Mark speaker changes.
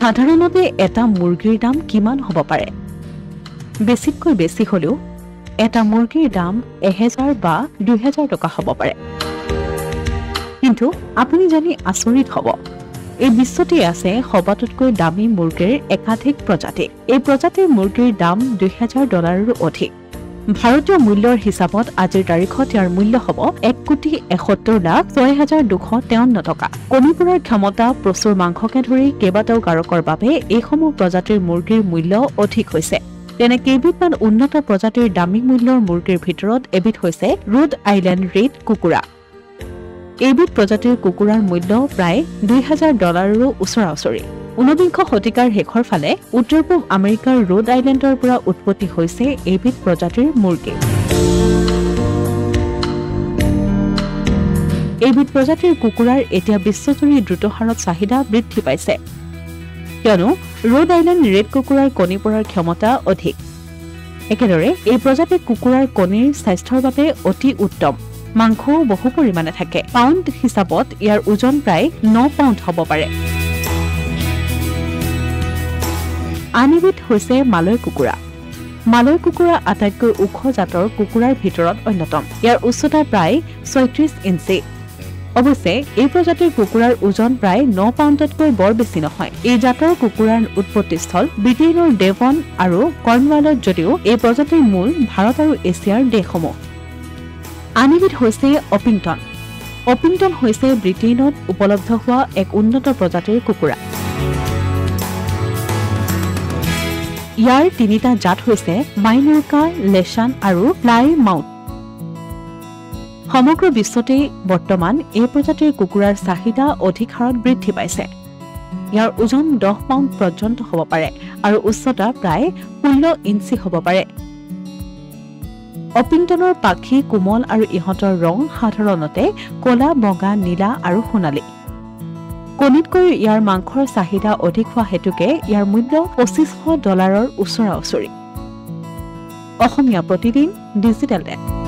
Speaker 1: সাধাৰণতে এটা মুৰ্গীৰ দাম কিমান হ'ব পাৰে? বেছিতকৈ বেছি হ'লেও এটা মুৰ্গীৰ দাম 1000 বা 2000 টকা হ'ব পাৰে। কিন্তু আপুনি জানি আচৰিত হ'ব, এই বিশ্বতে আছে সবাতোতকৈ দামী মুৰ্গীৰ একাধিক প্ৰজাতি। এই প্ৰজাতিৰ মুৰ্গীৰ দাম $2000ৰো অধিক। ভাৰতীয় মূল্যৰ হিচাপত আজিৰ তাৰিখত ইয়াৰ মূল্য হ'ব 1,71,06,253 টকা। কণী পৰাৰ ক্ষমতা, প্ৰচুৰ মাংসকে ধৰি কেইবাটাও কাৰকৰ বাবে এইসমূহ প্ৰজাতিৰ মুৰ্গীৰ মূল্য অধিক হৈছে। তেনে কেইবিধমান উন্নত প্ৰজাতিৰ দামী মূল্যৰ মুৰ্গীৰ ভিতৰত এবিধ হৈছে ৰোড আইলেণ্ড ৰেড কুকুৰা। এইবিধ প্ৰজাতিৰ কুকুৰাৰ মূল্য প্ৰায় $2000ৰো ওচৰা-ওচৰি। 19 শতিকাৰ শেষৰ ফালে উত্তৰ পূব আমেৰিকাৰ ৰোড আইলেণ্ডৰ পৰা উৎপত্তি হৈছে এইবিধ প্ৰজাতিৰ মুৰ্গী। এইবিধ প্ৰজাতিৰ কুকুৰাৰ এতিয়া বিশ্বজুৰি দ্ৰুত হাৰত চাহিদা বৃদ্ধি পাইছে, কিয়নো ৰোড আইলেণ্ড ৰেড কুকুৰাৰ কণী পৰাৰ ক্ষমতা অধিক। একেদৰে এই প্ৰজাতিৰ কুকুৰাৰ কণীৰ স্বাস্থ্যৰ বাবে অতি উত্তম। মাংসও বহু পৰিমাণে থাকে। পাউণ্ড হিচাপত ইয়াৰ ওজন প্ৰায় 9 পাউণ্ড হ'ব পাৰে। আন এবিধ হৈছে মালয় কুকুৰা। মালয় কুকুৰা আটাইতকৈ ওখ জাতৰ কুকুৰাৰ ভিতৰত অন্যতম। ইয়াৰ উচ্চতা প্ৰায় 36 ইঞ্চি। অৱশ্যে এই প্ৰজাতিৰ কুকুৰাৰ ওজন প্ৰায় 9 পাউণ্ডতকৈ বৰ বেছি নহয়। এই জাতৰ কুকুৰাৰ উৎপত্তিস্থল ব্ৰিটেইনৰ ডেভন আৰু কৰ্ণৱালত, যদিও এই প্ৰজাতিৰ মূল ভাৰত আৰু এছিয়াৰ দেশসমূহ। আন এবিধ হৈছে অপিংটন। অপিংটন হৈছে ব্ৰিটেইনত উপলব্ধ হোৱা এক উন্নত প্ৰজাতিৰ কুকুৰা। ইয়াৰ 3টা জাত হৈছে মাইনৰ্কা, লেছান আৰু প্লাইমাউথ। সমগ্ৰ বিশ্বতে বৰ্তমান এই প্ৰজাতিৰ কুকুৰাৰ চাহিদা অধিক হাৰত বৃদ্ধি পাইছে। ইয়াৰ ওজন 10 পাউণ্ড পৰ্যন্ত হ'ব পাৰে আৰু উচ্চতা প্ৰায় 16 ইঞ্চি হ'ব পাৰে। অপিংটনৰ পাখি কোমল আৰু ইহঁতৰ ৰং সাধাৰণতে ক'লা, বগা, নীলা আৰু সোণালী। কণীতকৈ ইয়াৰ মাংসৰ চাহিদা অধিক হোৱা হেতুকে ইয়াৰ মূল্য $2500ৰ ওচৰা-ওচৰি। Asomiya Pratidin digital desk.